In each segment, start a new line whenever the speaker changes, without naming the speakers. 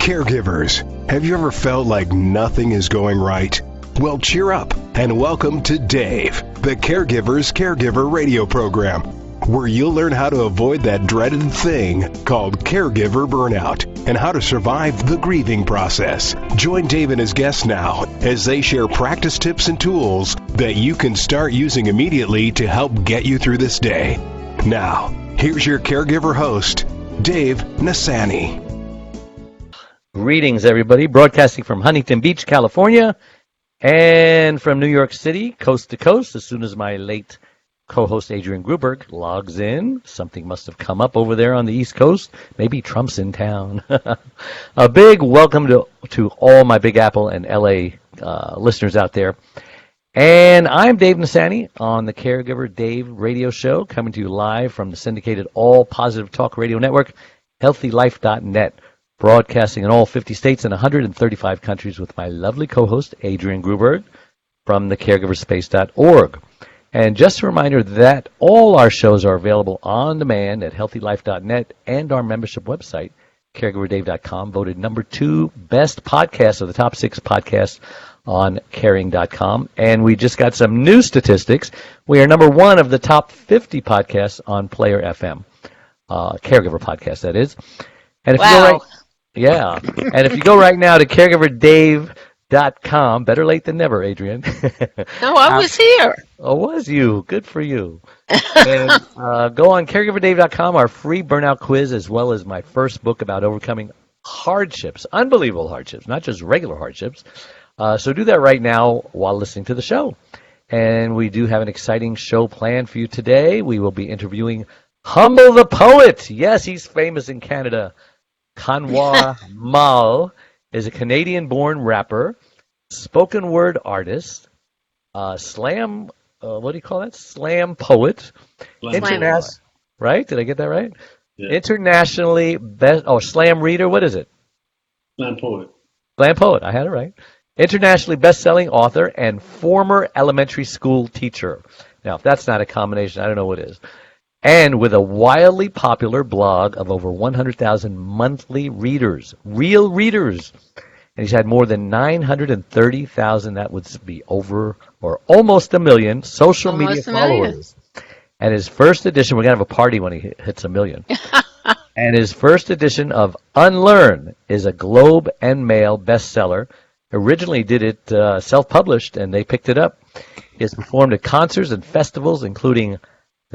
Caregivers, have you ever felt like nothing is going right? Well, cheer up and welcome to Dave, the Caregiver's Caregiver radio program, where you'll learn how to avoid that dreaded thing called caregiver burnout and how to survive the grieving process. Join Dave and his guests now as they share practice tips and tools that you can start using immediately to help get you through this day. Now, here's your caregiver host, Dave Nassani.
Greetings, everybody. Broadcasting from Huntington Beach, California, and from New York City, coast to coast. As soon as my late co-host Adrian Gruberg logs in, something must have come up over there on the East Coast. Maybe Trump's in town. A big welcome to all my Big Apple and LA listeners out there. And I'm Dave Nassani on the Caregiver Dave radio show, coming to you live from the syndicated All Positive Talk Radio Network, healthylife.net. Broadcasting in all 50 states and 135 countries with my lovely co-host, Adrian Gruberg, from the caregiverspace.org. And just a reminder that all our shows are available on demand at healthylife.net and our membership website, caregiverdave.com, voted number 2 best podcast of the top 6 podcasts on caring.com. And we just got some new statistics. We are number 1 of the top 50 podcasts on Player FM, caregiver podcast, that is. And if you go right, yeah, and if you go right now to caregiverdave.com, better late than never, Adrian.
No, I was here.
Oh, was you? Good for you. And go on caregiverdave.com, our free burnout quiz, as well as my first book about overcoming hardships, unbelievable hardships, not just regular hardships. So do that right now while listening to the show. And we do have an exciting show planned for you today. We will be interviewing Humble the Poet. Yes, he's famous in Canada. Kanwer Mahl is a Canadian-born rapper, spoken word artist, slam, what do you call that? Slam poet. Right? Did I get that right?
Yeah.
Internationally slam reader. What is it?
Slam poet.
Slam poet. I had it right. Internationally best-selling author and former elementary school teacher. Now, if that's not a combination, I don't know what is. And with a wildly popular blog of over 100,000 monthly readers, real readers. And he's had more than 930,000, that would be over or almost a million, social media followers. And his first edition, we're going to have a party when he hits a million. And his first edition of Unlearn is a Globe and Mail bestseller. Originally did it self-published, and they picked it up. He has performed at concerts and festivals, including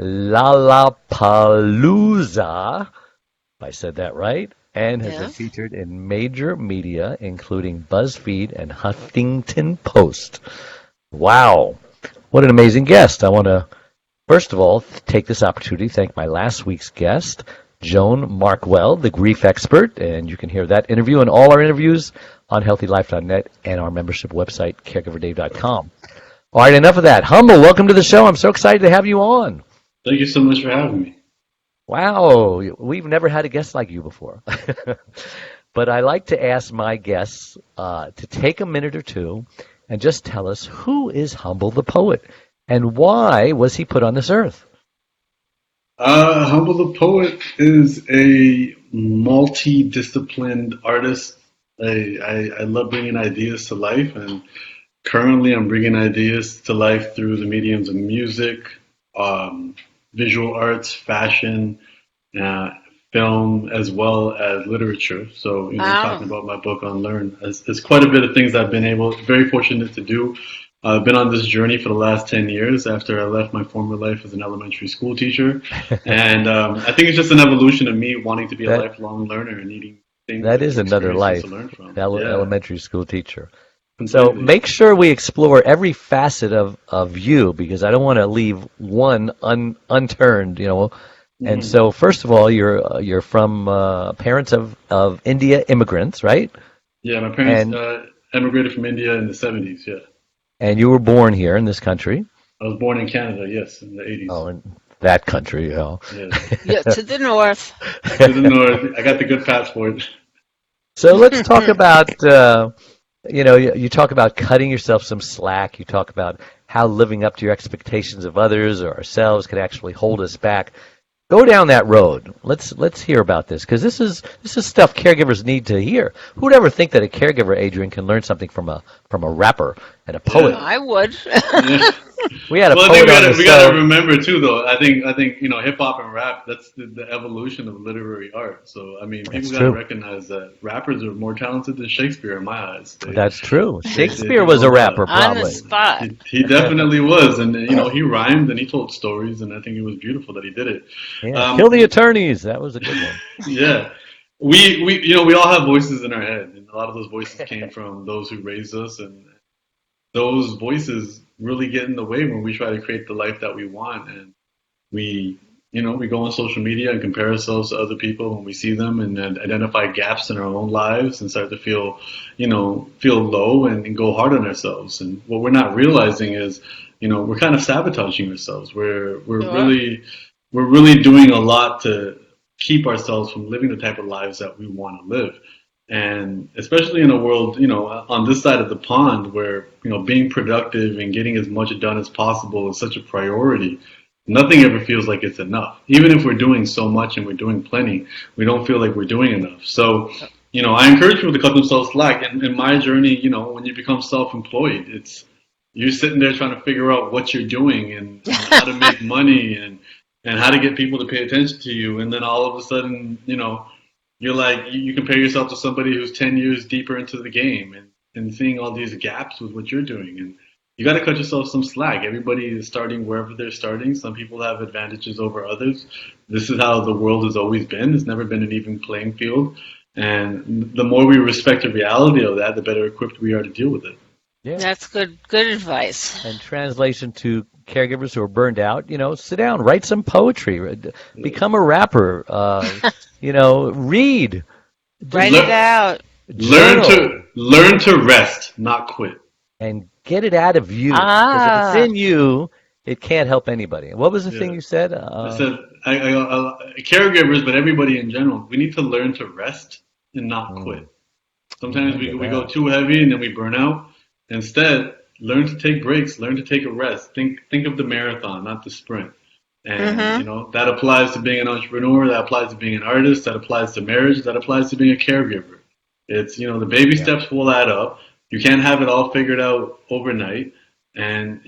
Lollapalooza, if I said that right, and has been featured in major media, including BuzzFeed and Huffington Post. Wow. What an amazing guest. I want to, first of all, take this opportunity to thank my last week's guest, Joan Markwell, the grief expert, and you can hear that interview and all our interviews on healthylife.net and our membership website, caregiverdave.com. All right, enough of that. Humble, welcome to the show. I'm so excited to have you on.
Thank you so much for having me.
Wow, we've never had a guest like you before. But I like to ask my guests to take a minute or two and just tell us, who is Humble the Poet and why was he put on this earth?
Humble the Poet is a multidisciplined artist. I love bringing ideas to life, and currently I'm bringing ideas to life through the mediums of music, visual arts, fashion, film, as well as literature. So, talking about my book, Unlearn, there's quite a bit of things I've been very fortunate to do. I've been on this journey for the last 10 years after I left my former life as an elementary school teacher. And I think it's just an evolution of me wanting to be a lifelong learner and needing things.
That is another life,
to learn from.
Elementary school teacher.
Completely.
So make sure we explore every facet of you, because I don't want to leave one unturned, And so, first of all, you're from parents of India immigrants, right?
Yeah, my parents emigrated from India in the 70s, yeah.
And you were born here in this country?
I was born in Canada, yes, in the 80s.
Oh, in that country,
Yeah, to the north.
To the north. I got the good passport.
So let's talk about... you talk about cutting yourself some slack. You talk about how living up to your expectations of others or ourselves can actually hold us back. Go down that road. Let's hear about this, because this is stuff caregivers need to hear. Who'd ever think that a caregiver, Adrian, can learn something from a rapper and a poet?
I would.
Yeah.
We had a
Well, I
poet
think
on the
we
show.
gotta remember too, though. I think hip hop and rap. That's the evolution of literary art. So I mean, people gotta recognize that rappers are more talented than Shakespeare in my eyes.
That's true.
they
Shakespeare was a rapper,
On the
probably.
spot.
He definitely was, and he rhymed and he told stories, and I think it was beautiful that he did it.
Yeah, Kill the Attorneys. That was a good one.
Yeah. We all have voices in our head, and a lot of those voices came from those who raised us, and those voices really get in the way when we try to create the life that we want. And we go on social media and compare ourselves to other people when we see them, and identify gaps in our own lives and start to feel low and go hard on ourselves. And what we're not realizing is, we're kind of sabotaging ourselves. We're really doing a lot to keep ourselves from living the type of lives that we want to live. And especially in a world, on this side of the pond where, being productive and getting as much done as possible is such a priority, nothing ever feels like it's enough. Even if we're doing so much and we're doing plenty, we don't feel like we're doing enough. So, I encourage people to cut themselves slack. And in my journey, when you become self-employed, you're sitting there trying to figure out what you're doing and how to make money and how to get people to pay attention to you. And then all of a sudden, you're like, you compare yourself to somebody who's 10 years deeper into the game and seeing all these gaps with what you're doing. And you got to cut yourself some slack. Everybody is starting wherever they're starting. Some people have advantages over others. This is how the world has always been. It's never been an even playing field. And the more we respect the reality of that, the better equipped we are to deal with it.
Yeah.
That's good advice.
And translation to caregivers who are burned out, sit down, write some poetry, become a rapper, read.
Write it out.
Learn to rest, not quit.
And get it out of you. Because if it's in you, it can't help anybody. What was the thing you said?
I said caregivers, but everybody in general, we need to learn to rest and not quit. Sometimes we go too heavy and then we burn out. Instead, learn to take breaks, learn to take a rest. Think of the marathon, not the sprint. And that applies to being an entrepreneur, that applies to being an artist, that applies to marriage, that applies to being a caregiver. It's the baby steps will add up. You can't have it all figured out overnight. And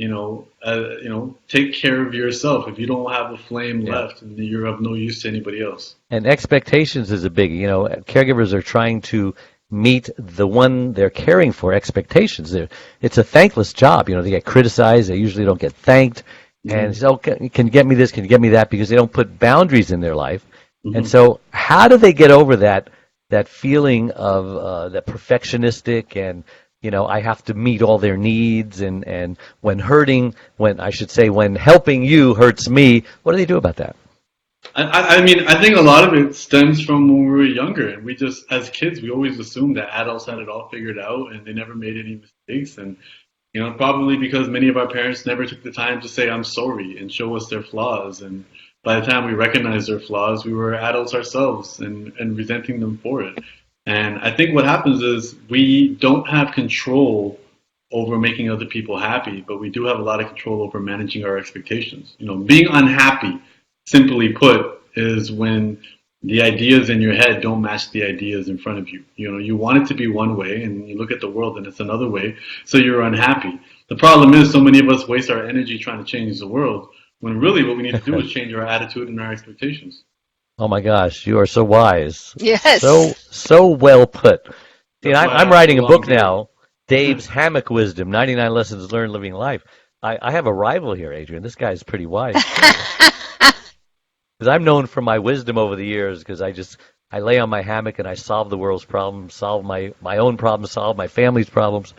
take care of yourself. If you don't have a flame left, you're of no use to anybody else.
And expectations is a biggie. Caregivers are trying to meet the one they're caring for expectations. It's a thankless job. They get criticized. They usually don't get thanked. And so, can you get me this? Can you get me that? Because they don't put boundaries in their life. And so, how do they get over that feeling of that perfectionistic and I have to meet all their needs, and when helping you hurts me, what do they do about that?
I think a lot of it stems from when we were younger, and we just, as kids, we always assumed that adults had it all figured out and they never made any mistakes. And, probably because many of our parents never took the time to say, I'm sorry, and show us their flaws. And by the time we recognized their flaws, we were adults ourselves and resenting them for it. And I think what happens is we don't have control over making other people happy, but we do have a lot of control over managing our expectations. Being unhappy, simply put, is when the ideas in your head don't match the ideas in front of you. You want it to be one way, and you look at the world and it's another way, so you're unhappy. The problem is so many of us waste our energy trying to change the world, when really what we need to do is change our attitude and our expectations.
Oh my gosh, you are so wise.
Yes.
So well put. I'm writing a book now, Dave's Hammock Wisdom, 99 Lessons Learned Living Life. I have a rival here, Adrian. This guy's pretty wise. Because I'm known for my wisdom over the years, because I lay on my hammock and I solve the world's problems, solve my own problems, solve my family's problems.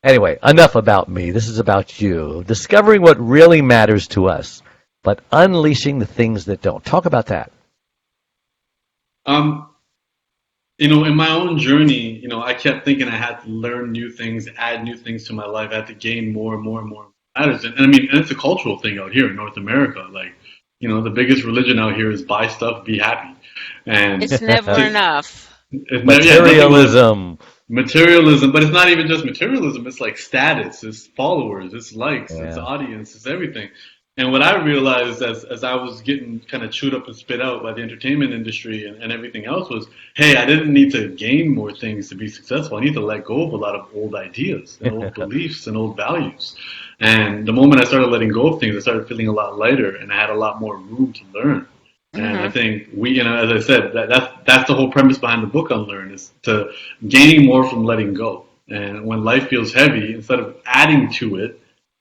Anyway, enough about me. This is about you. Discovering what really matters to us, but unleashing the things that don't. Talk about that.
In my own journey, I kept thinking I had to learn new things, add new things to my life. I had to gain more and more and more matters. And it's a cultural thing out here in North America. Like, the biggest religion out here is buy stuff, be happy. And
it's never enough.
Materialism.
Materialism, but it's not even just materialism. It's like status, it's followers, it's likes, it's audience, it's everything. And what I realized as I was getting kind of chewed up and spit out by the entertainment industry and everything else was, hey, I didn't need to gain more things to be successful. I need to let go of a lot of old ideas and old beliefs and old values. And the moment I started letting go of things, I started feeling a lot lighter and I had a lot more room to learn. And I think as I said, that's the whole premise behind the book Unlearn, is to gaining more from letting go. And when life feels heavy, instead of adding to it,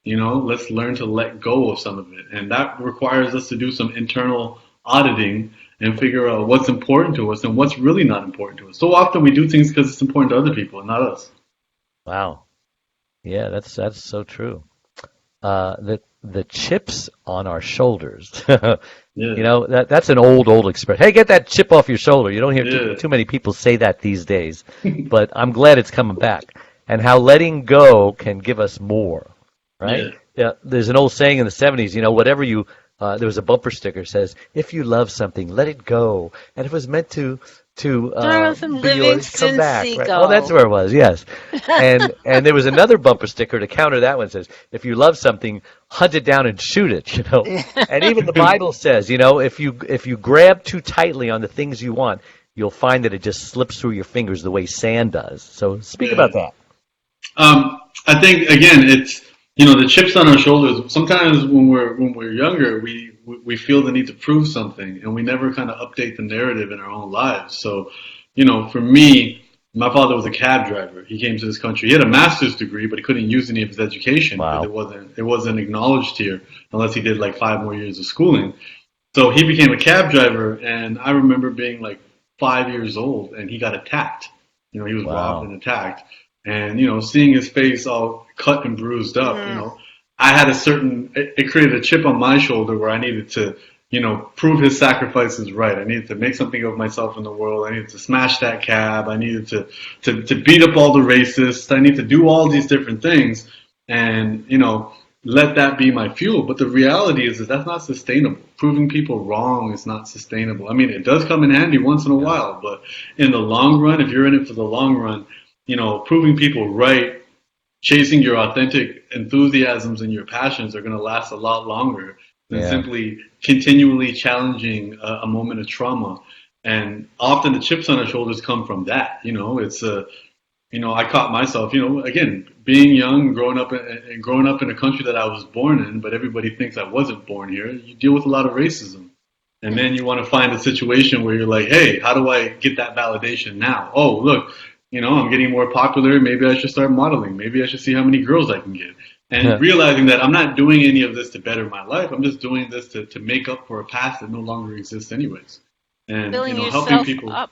let's learn to let go of some of it. And that requires us to do some internal auditing and figure out what's important to us and what's really not important to us. So often we do things because it's important to other people and not us.
Wow. Yeah, that's so true. The chips on our shoulders.
Yeah.
That's an old expression. Hey, get that chip off your shoulder. You don't hear
Yeah.
too many people say that these days, but I'm glad it's coming back. And how letting go can give us more, right? Yeah. There's an old saying in the 70s, whatever there was a bumper sticker that says, if you love something, let it go. And if it was meant to
Jonathan
be yours, come
Livingston
back. Right?
Seagull.
Oh, that's where it was, yes. And there was another bumper sticker to counter that one that says, if you love something, hunt it down and shoot it, And even the Bible says, if you grab too tightly on the things you want, you'll find that it just slips through your fingers the way sand does. So speak about that.
I think again, it's the chips on our shoulders. Sometimes when we're younger, we feel the need to prove something, and we never kind of update the narrative in our own lives. So, for me, my father was a cab driver. He came to this country. He had a master's degree, but he couldn't use any of his education
Wow.
because it wasn't acknowledged here unless he did like 5 more years of schooling. So he became a cab driver, and I remember being like 5 years old, and he got attacked. He was robbed and attacked. And, seeing his face all cut and bruised up, I had it created a chip on my shoulder where I needed to, prove his sacrifice is right. I needed to make something of myself in the world. I needed to smash that cab. I needed to beat up all the racists. I need to do all these different things and, let that be my fuel. But the reality is that that's not sustainable. Proving people wrong is not sustainable. I mean, it does come in handy once in a while, but in the long run, if you're in it for the long run, proving people right, chasing your authentic enthusiasms and your passions are going to last a lot longer than simply continually challenging a moment of trauma. And often the chips on our shoulders come from that. It's I caught myself, again, being young, growing up in a country that I was born in, but everybody thinks I wasn't born here. You deal with a lot of racism. And then you want to find a situation where you're like, hey, how do I get that validation now? Oh, look, I'm getting more popular. Maybe I should start modeling. Maybe I should see how many girls I can get. And realizing that I'm not doing any of this to better my life. I'm just doing this to make up for a past that no longer exists anyways. And, helping people.
Up.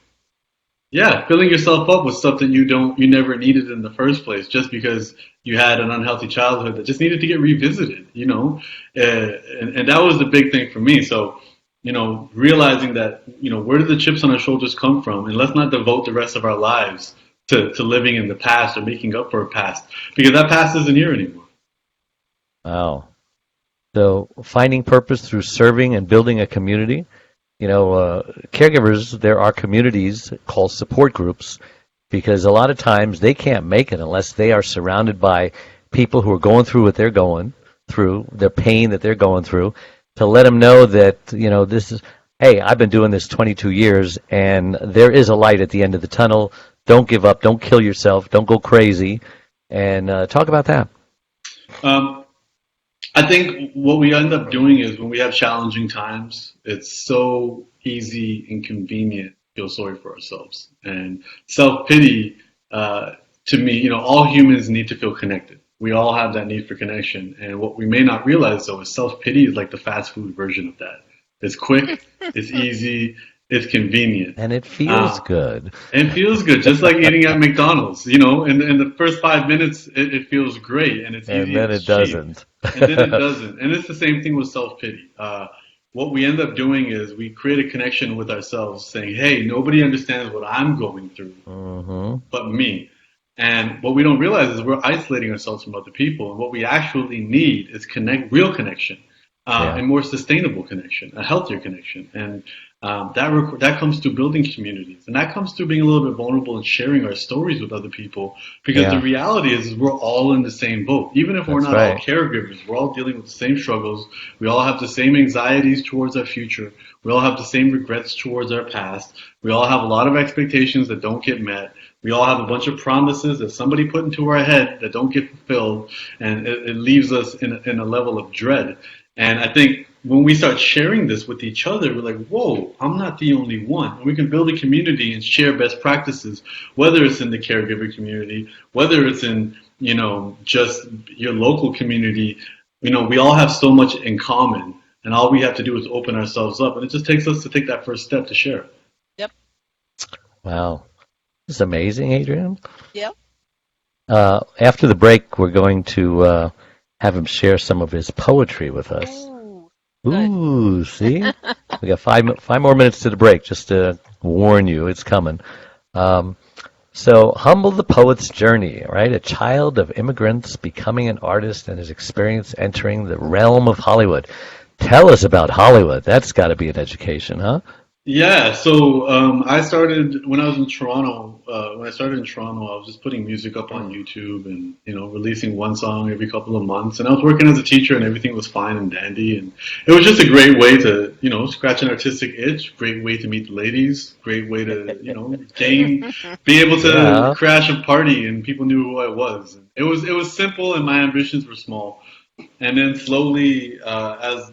Yeah, filling yourself up with stuff that you never needed in the first place, just because you had an unhealthy childhood that just needed to get revisited, and that was the big thing for me. So, realizing that, where do the chips on our shoulders come from? And let's not devote the rest of our lives to living in the past or making up for a past, because that past isn't here anymore.
Wow. So finding purpose through serving and building a community. Caregivers, there are communities called support groups, because a lot of times they can't make it unless they are surrounded by people who are going through what they're going through, their pain that they're going through, to let them know that, this is, hey, I've been doing this 22 years, and there is a light at the end of the tunnel. Don't give up. Don't kill yourself. Don't go crazy. And talk about that.
I think what we end up doing is when we have challenging times, it's so easy and convenient to feel sorry for ourselves. And self-pity, to me, all humans need to feel connected. We all have that need for connection. And what we may not realize, though, is self-pity is like the fast food version of that. It's quick, it's easy, it's convenient.
And it feels good.
It feels good, just like eating at McDonald's. In the first 5 minutes, it feels great, and it's easy.
And then it doesn't.
And then it doesn't. And it's the same thing with self-pity. What we end up doing is we create a connection with ourselves, saying, hey, nobody understands what I'm going through but me. And what we don't realize is we're isolating ourselves from other people. And what we actually need is real connection, and more sustainable connection, a healthier connection. And That comes through building communities, and that comes through being a little bit vulnerable and sharing our stories with other people. Because the reality is we're all in the same boat. Even if we're
That's
not all
right.
caregivers, we're all dealing with the same struggles. We all have the same anxieties towards our future. We all have the same regrets towards our past. We all have a lot of expectations that don't get met. We all have a bunch of promises that somebody put into our head that don't get fulfilled, and it leaves us in a level of dread. And I think when we start sharing this with each other, we're like, whoa, I'm not the only one. And we can build a community and share best practices, whether it's in the caregiver community, whether it's in, just your local community. We all have so much in common, and all we have to do is open ourselves up. And it just takes us to take that first step to share.
Yep.
Wow. This is amazing, Adrian.
Yep.
After the break, we're going to have him share some of his poetry with us. Ooh, see? We got five more minutes to the break, just to warn you, it's coming. So, Humble the Poet's Journey, right? A child of immigrants becoming an artist and his experience entering the realm of Hollywood. Tell us about Hollywood. That's got to be an education, huh?
Yeah, so I started when I was in Toronto. When I started in Toronto, I was just putting music up on YouTube and releasing one song every couple of months. And I was working as a teacher, and everything was fine and dandy. And it was just a great way to scratch an artistic itch. Great way to meet the ladies. Great way to be able to crash a party, and people knew who I was. And it was simple, and my ambitions were small. And then slowly, as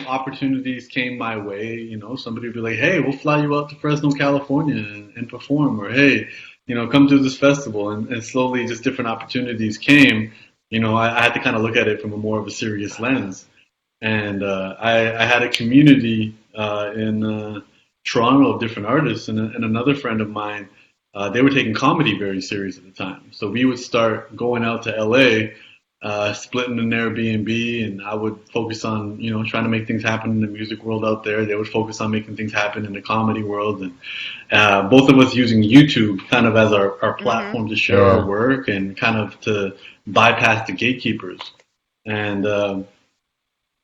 opportunities came my way. Somebody would be like, "Hey, we'll fly you out to Fresno, California, and perform," or "Hey, come to this festival." And slowly, just different opportunities came. I had to kind of look at it from a more of a serious lens. And I had a community in Toronto of different artists, and another friend of mine. They were taking comedy very serious at the time, so we would start going out to LA. Splitting an Airbnb, and I would focus on, trying to make things happen in the music world out there. They would focus on making things happen in the comedy world, and both of us using YouTube kind of as our platform to share our work and kind of to bypass the gatekeepers. And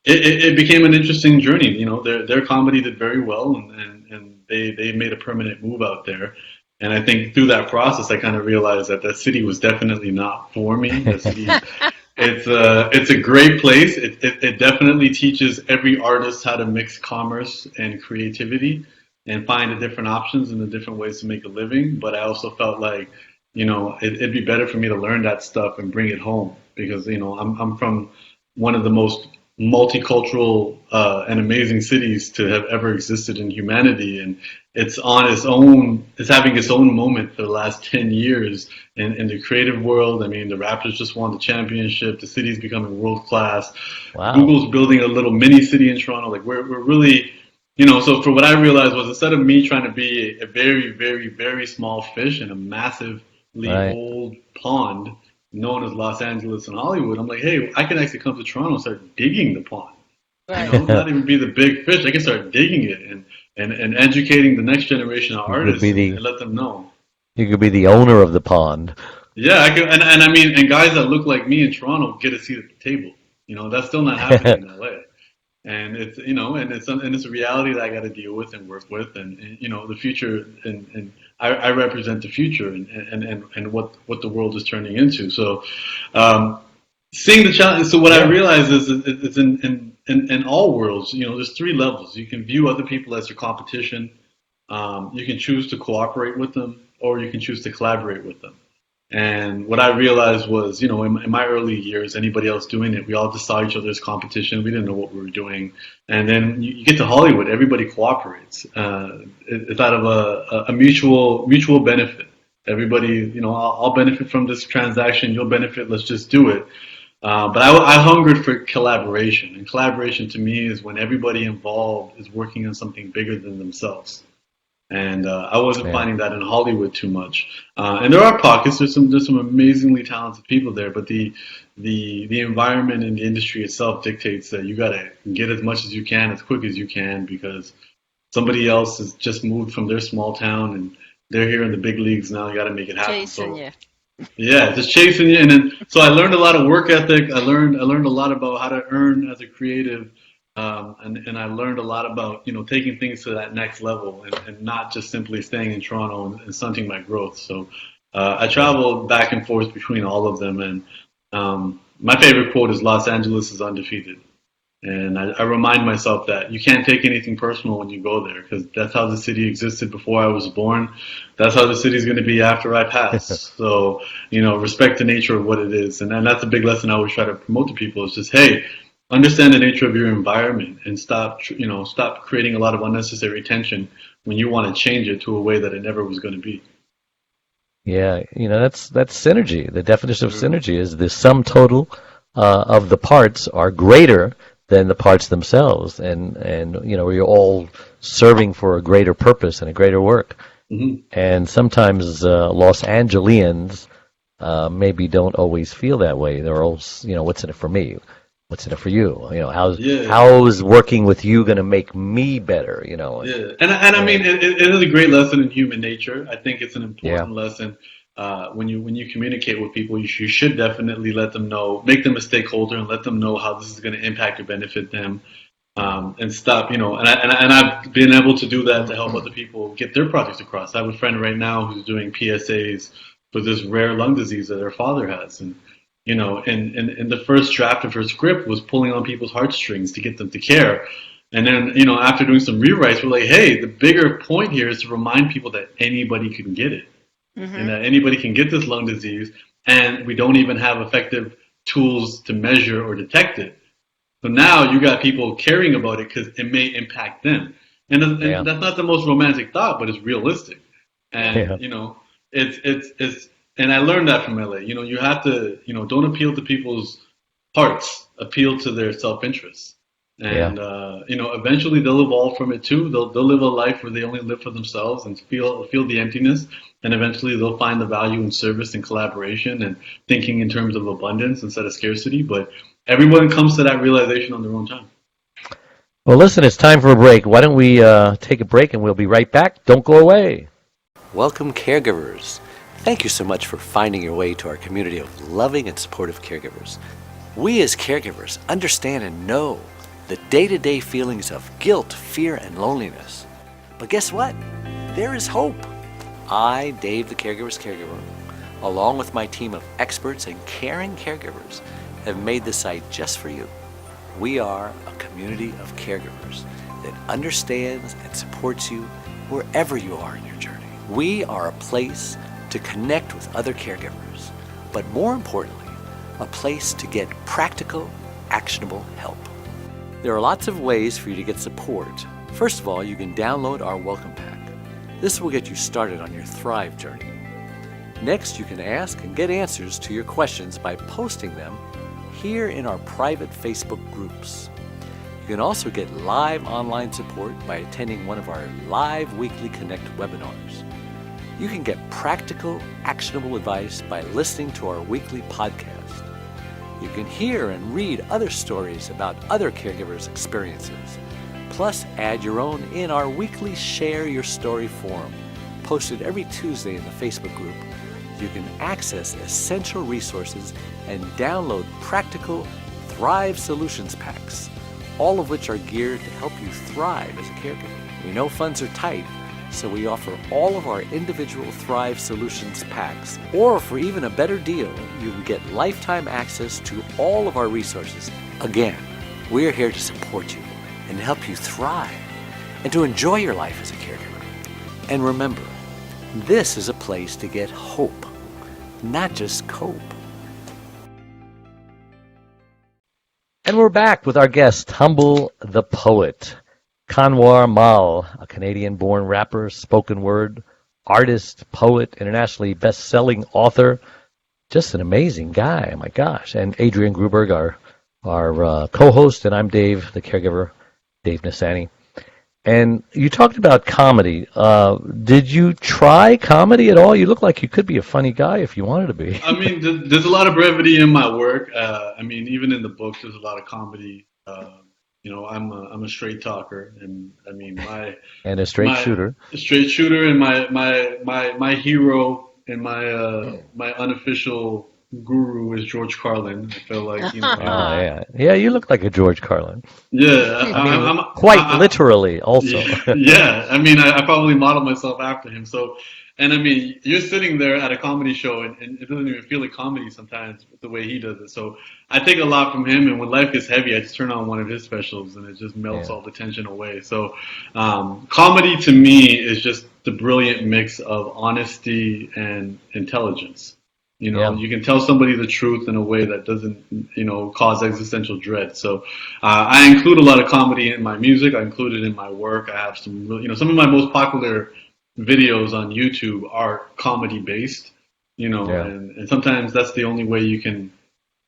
it became an interesting journey. Their comedy did very well, and they made a permanent move out there. And I think through that process, I kind of realized that city was definitely not for me. The city, it's a great place. It definitely teaches every artist how to mix commerce and creativity and find the different options and the different ways to make a living. But I also felt like, it'd be better for me to learn that stuff and bring it home because, I'm from one of the most multicultural and amazing cities to have ever existed in humanity, and it's having its own moment for the last 10 years in the creative world. I mean, the Raptors just won the championship, the city's becoming world class.
Wow. Google's
building a little mini city in Toronto. Like we're really, so for what I realized was instead of me trying to be a very, very, very small fish in a massively old pond known as Los Angeles and Hollywood, I'm like, hey, I can actually come to Toronto and start digging the pond.
Right.
Not even be the big fish. I can start digging it and educating the next generation of artists and let them know.
You could be the owner of the pond.
Yeah, I can, and I mean, and guys that look like me in Toronto get a seat at the table. That's still not happening in LA. And it's it's a reality that I got to deal with and work with, and the future, and I represent the future and what the world is turning into. So, seeing the challenge. So what I realize is it's in all worlds. There's three levels. You can view other people as your competition. You can choose to cooperate with them, or you can choose to collaborate with them. And what I realized was, in my early years, anybody else doing it, we all just saw each other as competition. We didn't know what we were doing. And then you get to Hollywood, everybody cooperates. It's out of a mutual benefit. Everybody, I'll benefit from this transaction. You'll benefit. Let's just do it. But I hungered for collaboration. And collaboration to me is when everybody involved is working on something bigger than themselves. And I wasn't finding that in Hollywood too much. And there are pockets. There's some amazingly talented people there, but the environment and the industry itself dictates that you gotta get as much as you can, as quick as you can, because somebody else has just moved from their small town and they're here in the big leagues now. You gotta make it happen.
Chasing you.
Yeah, just chasing you. And then so I learned a lot of work ethic. I learned a lot about how to earn as a creative. and I learned a lot about taking things to that next level and not just simply staying in Toronto and stunting my growth. So I travel back and forth between all of them, and my favorite quote is Los Angeles is undefeated. And I remind myself that you can't take anything personal when you go there because that's how the city existed before I was born. That's how the city's going to be after I pass. So, respect the nature of what it is. And that's a big lesson I always try to promote to people is just, hey, understand the nature of your environment and stop creating a lot of unnecessary tension when you want to change it to a way that it never was going to be.
Yeah, that's synergy. The definition of synergy is the sum total of the parts are greater than the parts themselves, and we're all serving for a greater purpose and a greater work.
Mm-hmm.
And sometimes Los Angelians maybe don't always feel that way. They're all, what's in it for me? What's in it for you? How is working with you going to make me better?
Yeah, and I mean, it is a great lesson in human nature. I think it's an important lesson. When you communicate with people, you should definitely let them know, make them a stakeholder, and let them know how this is going to impact or benefit them, and stop. And I've been able to do that to help other people get their projects across. I have a friend right now who's doing PSAs for this rare lung disease that her father has, and and the first draft of her script was pulling on people's heartstrings to get them to care. And then, after doing some rewrites, we're like, hey, the bigger point here is to remind people that anybody can get it. Mm-hmm. And that anybody can get this lung disease, and we don't even have effective tools to measure or detect it. So now you got people caring about it because it may impact them. And that's not the most romantic thought, but it's realistic. And, it's and I learned that from LA. You have to, don't appeal to people's hearts, appeal to their self-interest. And, eventually they'll evolve from it too. They'll live a life where they only live for themselves and feel the emptiness. And eventually they'll find the value in service and collaboration and thinking in terms of abundance instead of scarcity. But everyone comes to that realization on their own time.
Well, listen, it's time for a break. Why don't we take a break and we'll be right back. Don't go away.
Welcome, caregivers. Thank you so much for finding your way to our community of loving and supportive caregivers. We as caregivers understand and know the day-to-day feelings of guilt, fear, and loneliness. But guess what? There is hope. I, Dave, the caregiver's caregiver, along with my team of experts and caring caregivers, have made this site just for you. We are a community of caregivers that understands and supports you wherever you are in your journey. We are a place to connect with other caregivers, but more importantly, a place to get practical, actionable help. There are lots of ways for you to get support. First of all, you can download our welcome pack. This will get you started on your Thrive journey. Next, you can ask and get answers to your questions by posting them here in our private Facebook groups. You can also get live online support by attending one of our live weekly Connect webinars. You can get practical, actionable advice by listening to our weekly podcast. You can hear and read other stories about other caregivers' experiences. Plus, add your own in our weekly Share Your Story forum, posted every Tuesday in the Facebook group. You can access essential resources and download practical Thrive Solutions packs, all of which are geared to help you thrive as a caregiver. We know funds are tight, so we offer all of our individual Thrive Solutions packs, or for even a better deal, you can get lifetime access to all of our resources. Again, we're here to support you and help you thrive and to enjoy your life as a caregiver. And remember, this is a place to get hope, not just cope.
And we're back with our guest, Humble the Poet. Kanwer Mahl, a Canadian-born rapper, spoken word, artist, poet, internationally best-selling author. Just an amazing guy, oh my gosh. And Adrian Gruberg, our co-host, and I'm Dave, the caregiver, Dave Nassani. And you talked about comedy. Did you try comedy at all? You look like you could be a funny guy if you wanted to be.
I mean, there's a lot of brevity in my work. I mean, even in the books, there's a lot of comedy. I'm a straight talker, and I mean
and a straight shooter.
And my hero in my unofficial guru is George Carlin. I feel like, you know,
Oh, yeah. Yeah, you look like a George Carlin.
yeah,
I mean, quite literally also.
yeah. I mean, I probably model myself after him. So, and I mean, you're sitting there at a comedy show, and it doesn't even feel like comedy sometimes with the way he does it. So, I take a lot from him. And when life gets heavy, I just turn on one of his specials, and it just melts
Yeah.
all the tension away. So, comedy to me is just the brilliant mix of honesty and intelligence. You know,
Yeah.
you can tell somebody the truth in a way that doesn't, cause existential dread. So, I include a lot of comedy in my music. I include it in my work. I have some, some of my most popular videos on YouTube are comedy based.
Yeah.
And sometimes that's the only way you can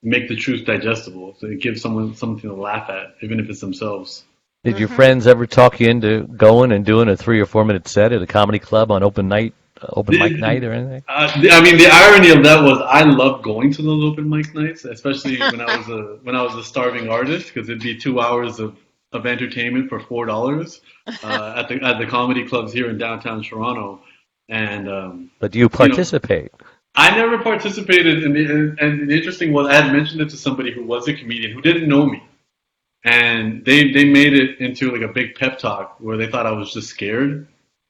make the truth digestible. So it gives someone something to laugh at, even if it's themselves.
Did your friends ever talk you into going and doing a 3 or 4 minute set at a comedy club on open mic night or anything?
I mean, the irony of that was I loved going to those open mic nights, especially when I was a starving artist, because it'd be 2 hours of entertainment for $4 at the comedy clubs here in downtown Toronto. And
But do you participate?
I never participated and the interesting was I had mentioned it to somebody who was a comedian who didn't know me, and they made it into like a big pep talk where they thought I was just scared.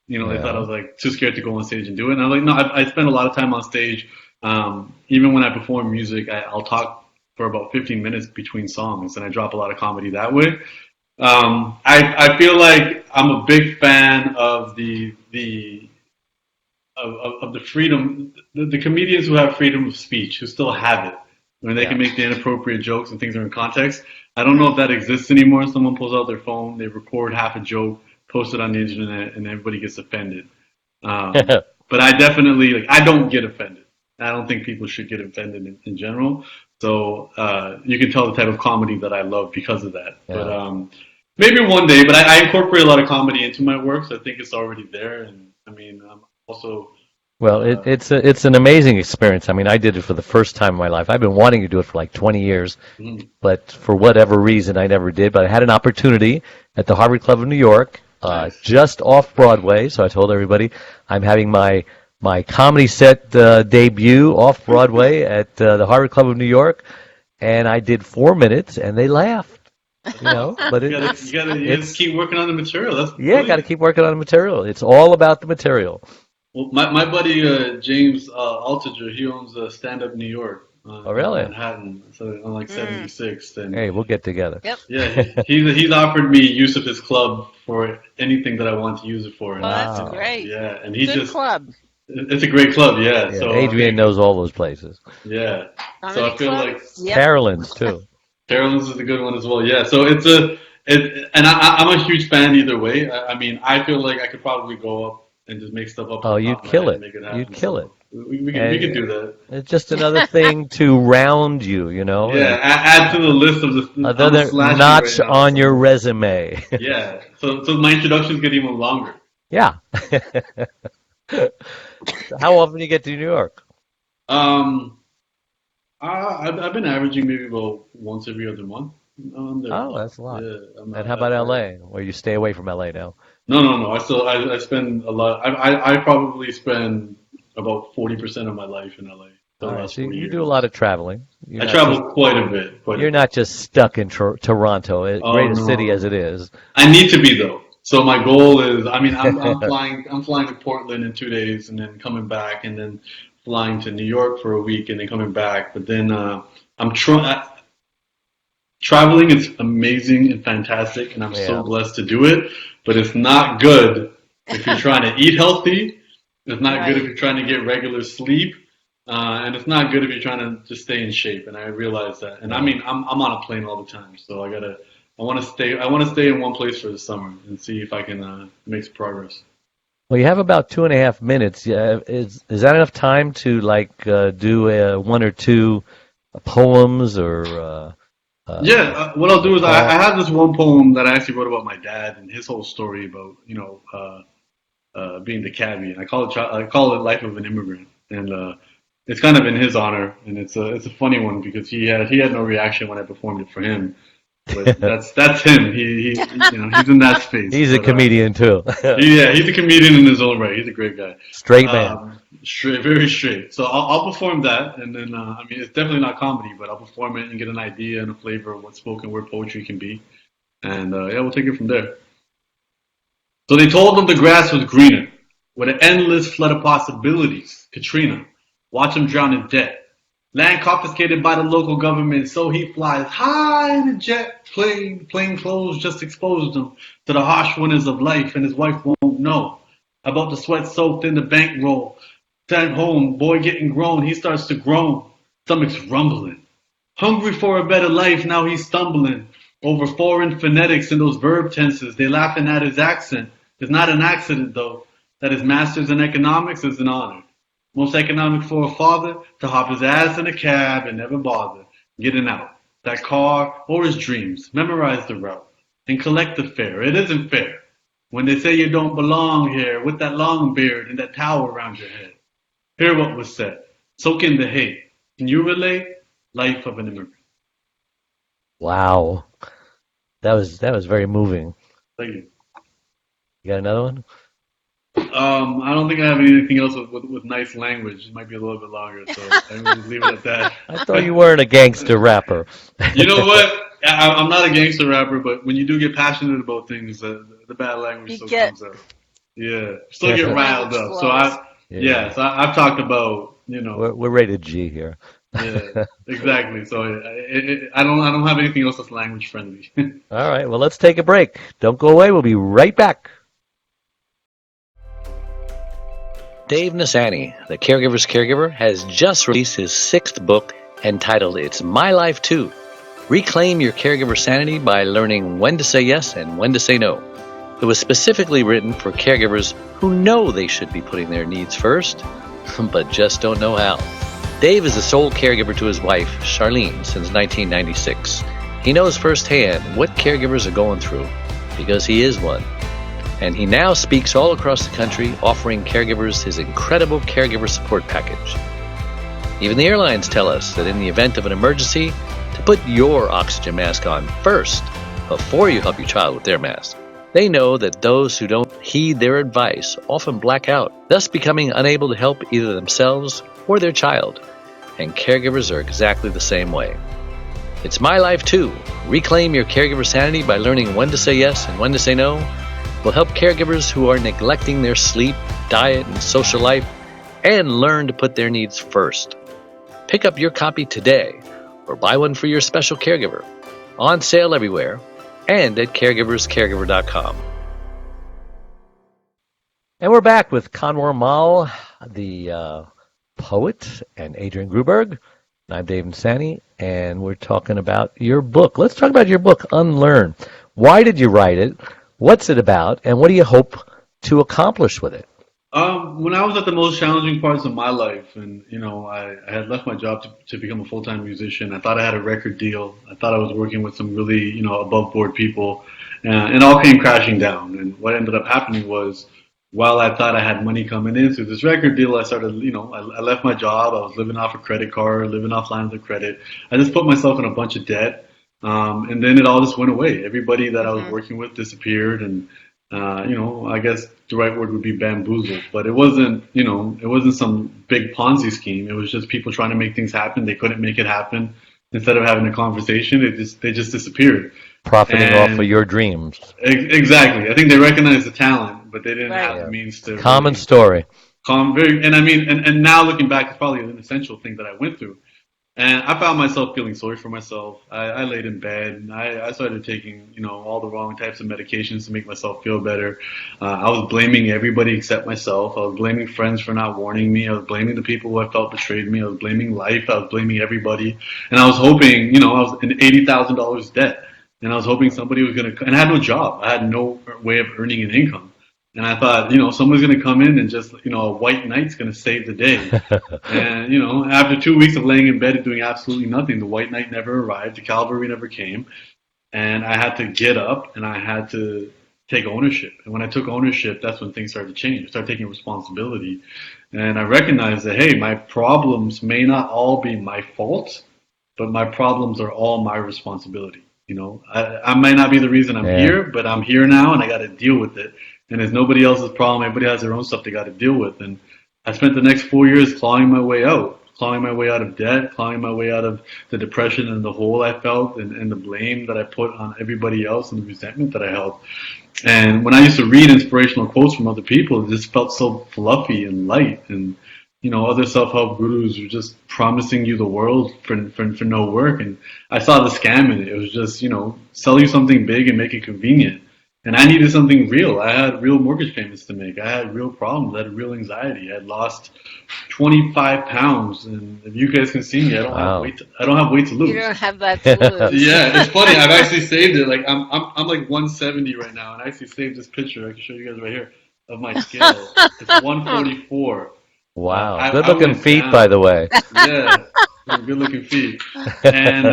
They thought I was like too scared to go on stage and do it. And I'm like, no, I spend a lot of time on stage. Even when I perform music, I'll talk for about 15 minutes between songs, and I drop a lot of comedy that way. I feel like I'm a big fan of the freedom, the comedians who have freedom of speech, who still have it, when they can make the inappropriate jokes and things are in context. I don't know if that exists anymore. Someone pulls out their phone, they record half a joke, post it on the internet, and everybody gets offended. But I definitely, I don't get offended. I don't think people should get offended in general. So you can tell the type of comedy that I love because of that. Yeah. But maybe one day. But I incorporate a lot of comedy into my work, so I think it's already there. And I mean, I'm also.
Well, it's an amazing experience. I mean, I did it for the first time in my life. I've been wanting to do it for like 20 years, but for whatever reason, I never did. But I had an opportunity at the Harvard Club of New York, just off Broadway. So I told everybody I'm having my comedy set debut off Broadway at the Harvard Club of New York, and I did 4 minutes, and they laughed. But
you gotta just keep working on the material.
Got to keep working on the material. It's all about the material.
Well, my buddy James Altiger, he owns Stand Up New York.
Oh, really?
In Manhattan, so on like 76th. And
hey, we'll get together.
Yep.
Yeah, he's offered me use of his club for anything that I want to use it for.
Oh, that's great.
Yeah, and he's
Good club.
It's a great club, yeah. So
Adrian knows all those places.
Yeah. So I feel like
Carolyn's too.
Carolyn's is a good one as well. Yeah. So and I'm a huge fan either way. I mean, I feel like I could probably go up and just make stuff up.
Oh, you'd kill it. You'd kill it.
We can do that.
It's just another thing to round you,
Yeah, add to the list of the
another notch on your resume.
Yeah. So my introductions get even longer.
Yeah. How often do you get to New York?
I've been averaging maybe about once every other month.
That's a lot. Yeah, and how about LA? Or you stay away from LA now?
No. I spend a lot. I probably spend about 40% of my life in LA.
All right, so you do a lot of traveling.
I travel quite a bit.
You're not just stuck in Toronto, great city as it is.
I need to be though. So my goal is, I mean, I'm flying to Portland in 2 days, and then coming back, and then flying to New York for a week, and then coming back. But then I'm traveling is amazing and fantastic, and I'm so blessed to do it. But it's not good if you're trying to eat healthy. It's not good if you're trying to get regular sleep, and it's not good if you're trying to just stay in shape. And I realize that. And I mean, I'm on a plane all the time, so I want to stay in one place for the summer and see if I can make some progress.
Well, you have about 2.5 minutes. Is that enough time to do one or two poems or?
What I'll do is I have this one poem that I actually wrote about my dad and his whole story about being the cabbie, and I call it Life of an Immigrant, and it's kind of in his honor, and it's a funny one because he had no reaction when I performed it for him. But that's him. He's in that space.
He's a comedian too.
He's a comedian in his own right. He's a great guy.
Straight man.
Straight, very straight. So I'll perform that, and then it's definitely not comedy, but I'll perform it and get an idea and a flavor of what spoken word poetry can be, and we'll take it from there. So they told him the grass was greener, with an endless flood of possibilities. Katrina, watch him drown in debt. Land confiscated by the local government, so he flies high in a jet plane. Plain clothes just exposed him to the harsh winters of life, and his wife won't know about the sweat soaked in the bankroll. Sent home, boy getting grown, he starts to groan. Stomach's rumbling. Hungry for a better life, now he's stumbling over foreign phonetics in those verb tenses. They laughing at his accent. It's not an accident, though, that his master's in economics is an honor. Most economic for a father to hop his ass in a cab and never bother getting out. That car or his dreams. Memorize the route and collect the fare. It isn't fair when they say you don't belong here with that long beard and that towel around your head. Hear what was said. Soak in the hate. Can you relate? Life of an immigrant.
Wow. That was very moving.
Thank you.
You got another one?
I don't think I have anything else with nice language. It might be a little bit longer, so I'm going to leave it at that.
I thought you weren't a gangster rapper.
You know what? I'm not a gangster rapper, but when you do get passionate about things, the bad language comes out. Yeah, still get riled up. So I've talked about,
We're rated G here.
Yeah, exactly. So I don't have anything else that's language friendly.
All right, well, let's take a break. Don't go away. We'll be right back. Dave Nassani, the Caregiver's Caregiver, has just released his 6th book entitled It's My Life Too. Reclaim your caregiver sanity by learning when to say yes and when to say no. It was specifically written for caregivers who know they should be putting their needs first, but just don't know how. Dave is the sole caregiver to his wife, Charlene, since 1996. He knows firsthand what caregivers are going through, because he is one. And he now speaks all across the country, offering caregivers his incredible caregiver support package. Even the airlines tell us that in the event of an emergency, to put your oxygen mask on first, before you help your child with their mask. They know that those who don't heed their advice often black out, thus becoming unable to help either themselves or their child. And caregivers are exactly the same way. It's My Life Too. Reclaim your caregiver sanity by learning when to say yes and when to say no. Will help caregivers who are neglecting their sleep, diet, and social life, and learn to put their needs first. Pick up your copy today, or buy one for your special caregiver. On sale everywhere, and at caregiverscaregiver.com. And we're back with Kanwer Mahl, the poet, and Adrian Gruberg. And I'm Dave Nassani, and we're talking about your book. Let's talk about your book, Unlearn. Why did you write it? What's it about, and what do you hope to accomplish with it?
When I was at the most challenging parts of my life, and I had left my job to become a full-time musician. I thought I had a record deal. I thought I was working with some really above-board people, and it all came crashing down. And what ended up happening was, while I thought I had money coming in through this record deal, I started, I left my job. I was living off a credit card, living off lines of credit. I just put myself in a bunch of debt. And then it all just went away. Everybody that I was working with disappeared, and I guess the right word would be bamboozled. But it wasn't some big Ponzi scheme. It was just people trying to make things happen. They couldn't make it happen. Instead of having a conversation, they just disappeared.
Profiting off of your dreams.
Exactly. I think they recognized the talent, but they didn't have the means to.
Common story.
And now looking back, it's probably an essential thing that I went through. And I found myself feeling sorry for myself. I laid in bed and I started taking, all the wrong types of medications to make myself feel better. I was blaming everybody except myself. I was blaming friends for not warning me. I was blaming the people who I felt betrayed me. I was blaming life. I was blaming everybody. And I was hoping, I was in $80,000 debt. And I was hoping somebody was going to, and I had no job. I had no way of earning an income. And I thought, someone's going to come in and just, a white knight's going to save the day. And, after 2 weeks of laying in bed and doing absolutely nothing, the white knight never arrived. The cavalry never came. And I had to get up and I had to take ownership. And when I took ownership, that's when things started to change. I started taking responsibility. And I recognized that, hey, my problems may not all be my fault, but my problems are all my responsibility. I might not be the reason I'm here, but I'm here now and I got to deal with it. And it's nobody else's problem. Everybody has their own stuff they got to deal with. And I spent the next 4 years clawing my way out of debt, clawing my way out of the depression and the hole I felt and the blame that I put on everybody else and the resentment that I held. And when I used to read inspirational quotes from other people, it just felt so fluffy and light. And other self-help gurus were just promising you the world for no work. And I saw the scam in it. It was just, sell you something big and make it convenient. And I needed something real. I had real mortgage payments to make. I had real problems. I had real anxiety. I had lost 25 pounds. And if you guys can see me, I don't have weight. I don't have weight to lose.
You don't have that to lose.
Yeah, it's funny. I've actually saved it. Like I'm like 170 right now, and I actually saved this picture. I can show you guys right here of my scale. It's 144.
Wow, good-looking feet, by the way.
Yeah, good-looking feet. And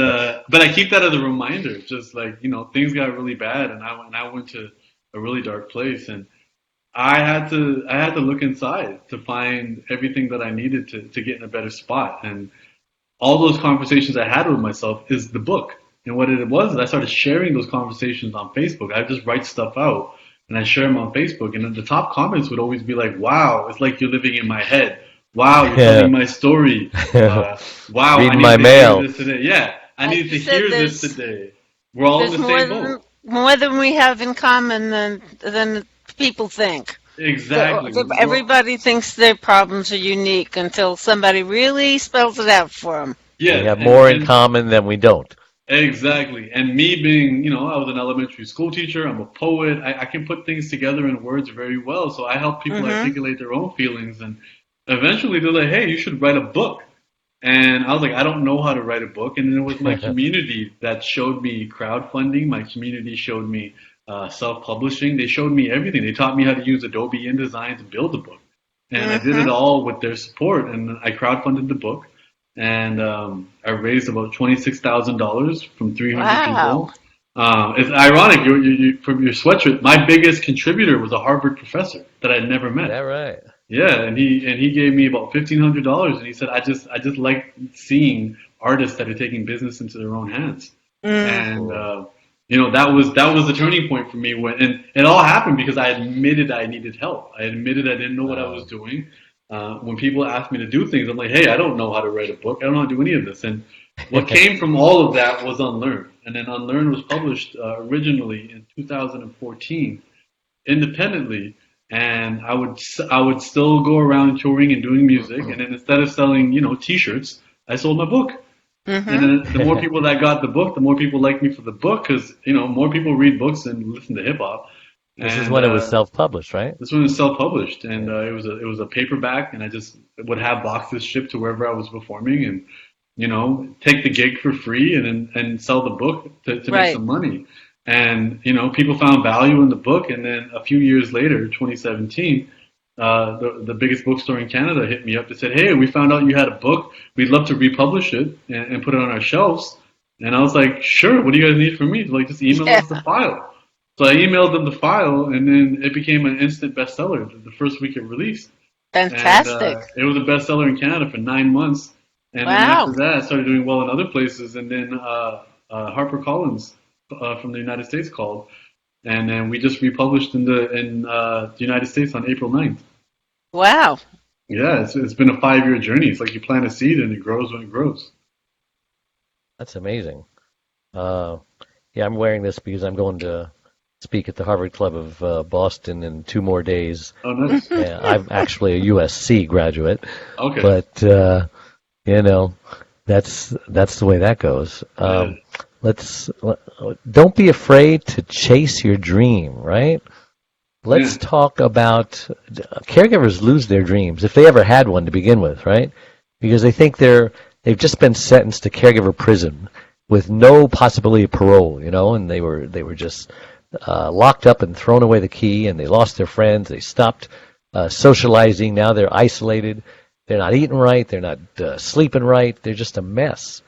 but I keep that as a reminder. Just like things got really bad, and I went to a really dark place, and I had to look inside to find everything that I needed to get in a better spot. And all those conversations I had with myself is the book. And what it was is I started sharing those conversations on Facebook. I just write stuff out and I share them on Facebook. And the top comments would always be like, "Wow, it's like you're living in my head. Wow, you're telling my story. Wow,
reading
I need
my
to
mail.
hear this today. Yeah, I needed to hear this today. We're all in the same boat.
More than we have in common than people think.
Exactly.
Everybody thinks their problems are unique until somebody really spells it out for them.
Yeah,
we have more in common than we don't.
Exactly. And me being, I was an elementary school teacher. I'm a poet. I can put things together in words very well. So I help people articulate their own feelings. And eventually they're like, "Hey, you should write a book." And I was like, "I don't know how to write a book." And then it was my community that showed me crowdfunding. My community showed me self-publishing. They showed me everything. They taught me how to use Adobe InDesign to build a book. And I did it all with their support. And I crowdfunded the book. And I raised about $26,000 from 300 people. It's ironic. From your sweatshirt, my biggest contributor was a Harvard professor that I'd never met.
Is that right?
Yeah, and he gave me about $1,500, and he said, I just like seeing artists that are taking business into their own hands. And that was the turning point for me. And it all happened because I admitted I needed help. I admitted I didn't know what I was doing. When people ask me to do things, I'm like, "Hey, I don't know how to write a book. I don't know how to do any of this." And what came from all of that was Unlearn. And then Unlearn was published originally in 2014 independently. And I would still go around touring and doing music. And then instead of selling, T-shirts, I sold my book. And then the more people that got the book, the more people liked me for the book because, more people read books and listen to hip hop.
This is when it was self-published, right?
This one was self-published, and it was a paperback, and I just would have boxes shipped to wherever I was performing, and take the gig for free, and sell the book to make some money. And people found value in the book, and then a few years later, 2017, the biggest bookstore in Canada hit me up and said, "Hey, we found out you had a book. We'd love to republish it and put it on our shelves." And I was like, "Sure. What do you guys need from me?" They're like, "Just email us the file." So I emailed them the file, and then it became an instant bestseller the first week it released.
Fantastic.
And, it was a bestseller in Canada for 9 months. And then after that, I started doing well in other places. And then HarperCollins from the United States called. And then we just republished in the United States on April 9th.
Wow.
Yeah, it's been a 5-year journey. It's like you plant a seed and it grows when it grows.
That's amazing. I'm wearing this because I'm going to speak at the Harvard Club of Boston in 2 more days.
Oh, nice.
Yeah, I'm actually a USC graduate.
Okay.
But that's the way that goes. Don't be afraid to chase your dream, right? Let's talk about caregivers lose their dreams if they ever had one to begin with, right? Because they think they've just been sentenced to caregiver prison with no possibility of parole, and they were just locked up and thrown away the key, and they lost their friends. They stopped socializing. Now they're isolated. They're not eating right. They're not sleeping right. They're just a mess.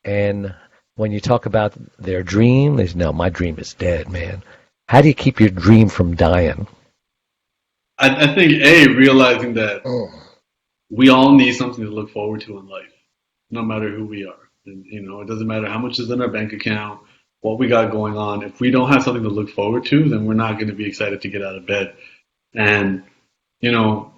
And when you talk about their dream, they say, "No, my dream is dead, man." How do you keep your dream from dying?
I think, realizing that we all need something to look forward to in life, no matter who we are. And, it doesn't matter how much is in our bank account, what we got going on, if we don't have something to look forward to, then we're not going to be excited to get out of bed. And, you know,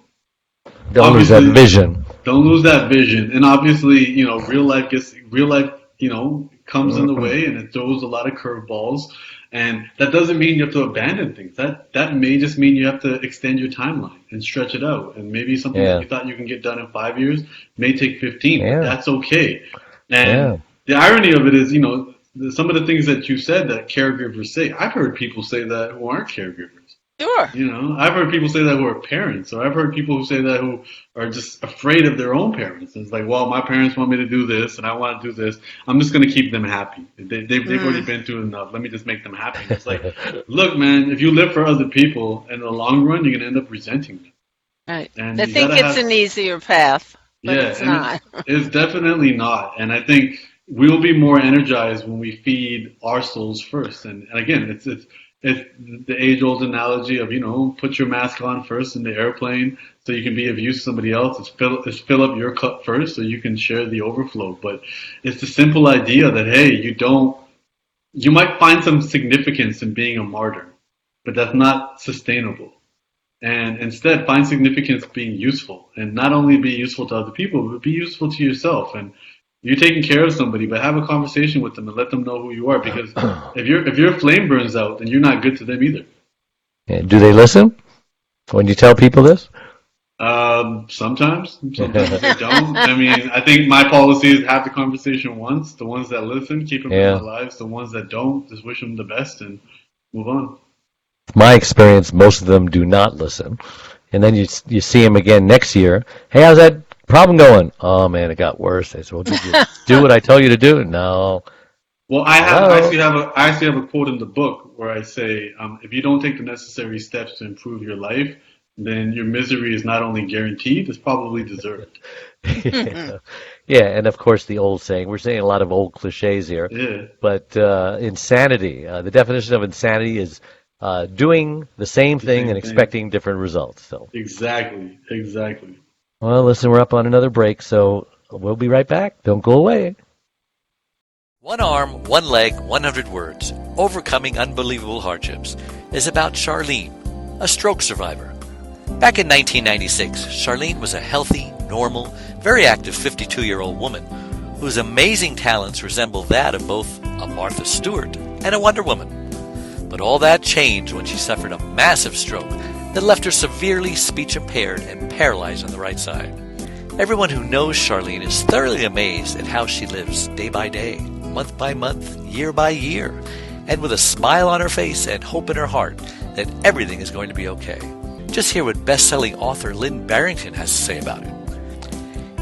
Don't lose that
obviously,
vision.
don't lose that vision. And obviously, you know, real life, you know, comes in the way and it throws a lot of curveballs. And that doesn't mean you have to abandon things. That may just mean you have to extend your timeline and stretch it out. And maybe something that
Yeah.
you thought you can get done in 5 years may take 15,
Yeah.
but that's okay. And
Yeah.
the irony of it is, you know, some of the things that you said that caregivers say, I've heard people say that who aren't caregivers.
Sure.
You know, I've heard people say that who are parents, or I've heard people who say that who are just afraid of their own parents. It's like, well, my parents want me to do this, and I want to do this. I'm just going to keep them happy. They've already been through enough. Let me just make them happy. It's like, look, man, if you live for other people, in the long run, you're going to end up resenting them.
Right.
And
They
you
think
gotta
it's
have-
an easier path, but
Yeah,
it's
and
not.
it's definitely not. And I think we'll be more energized when we feed our souls first. And again, it's the age-old analogy of, you know, put your mask on first in the airplane so you can be of use to somebody else. It's fill up your cup first so you can share the overflow. But it's the simple idea that, hey, you might find some significance in being a martyr, but that's not sustainable. And instead, find significance being useful, and not only be useful to other people, but be useful to yourself. And you're taking care of somebody, but have a conversation with them and let them know who you are. Because if your flame burns out, then you're not good to them either.
Yeah. Do they listen when you tell people this?
Sometimes they don't. I mean, I think my policy is have the conversation once. The ones that listen, keep them in
Yeah.
their lives. The ones that don't, just wish them the best and move on.
My experience, most of them do not listen. And then you see them again next year. Hey, how's that problem going? Oh, man, it got worse. I said, well, did you do what I told you to do? No.
Well, I actually have a quote in the book where I say, if you don't take the necessary steps to improve your life, then your misery is not only guaranteed, it's probably deserved.
Yeah. Yeah, and of course the old saying. We're saying a lot of old cliches here.
Yeah,
But insanity, the definition of insanity is doing the same thing
same
and
thing.
expecting different results. So,
exactly.
well, listen, we're up on another break, so we'll be right back. Don't go away.
One Arm, One Leg, 100 Words, Overcoming Unbelievable Hardships is about Charlene, a stroke survivor. Back in 1996, Charlene was a healthy, normal, very active 52-year-old woman whose amazing talents resemble that of both a Martha Stewart and a Wonder Woman. But all that changed when she suffered a massive stroke that left her severely speech impaired and paralyzed on the right side. Everyone who knows Charlene is thoroughly amazed at how she lives day by day, month by month, year by year, and with a smile on her face and hope in her heart that everything is going to be okay. Just hear what best-selling author Lynn Barrington has to say about it.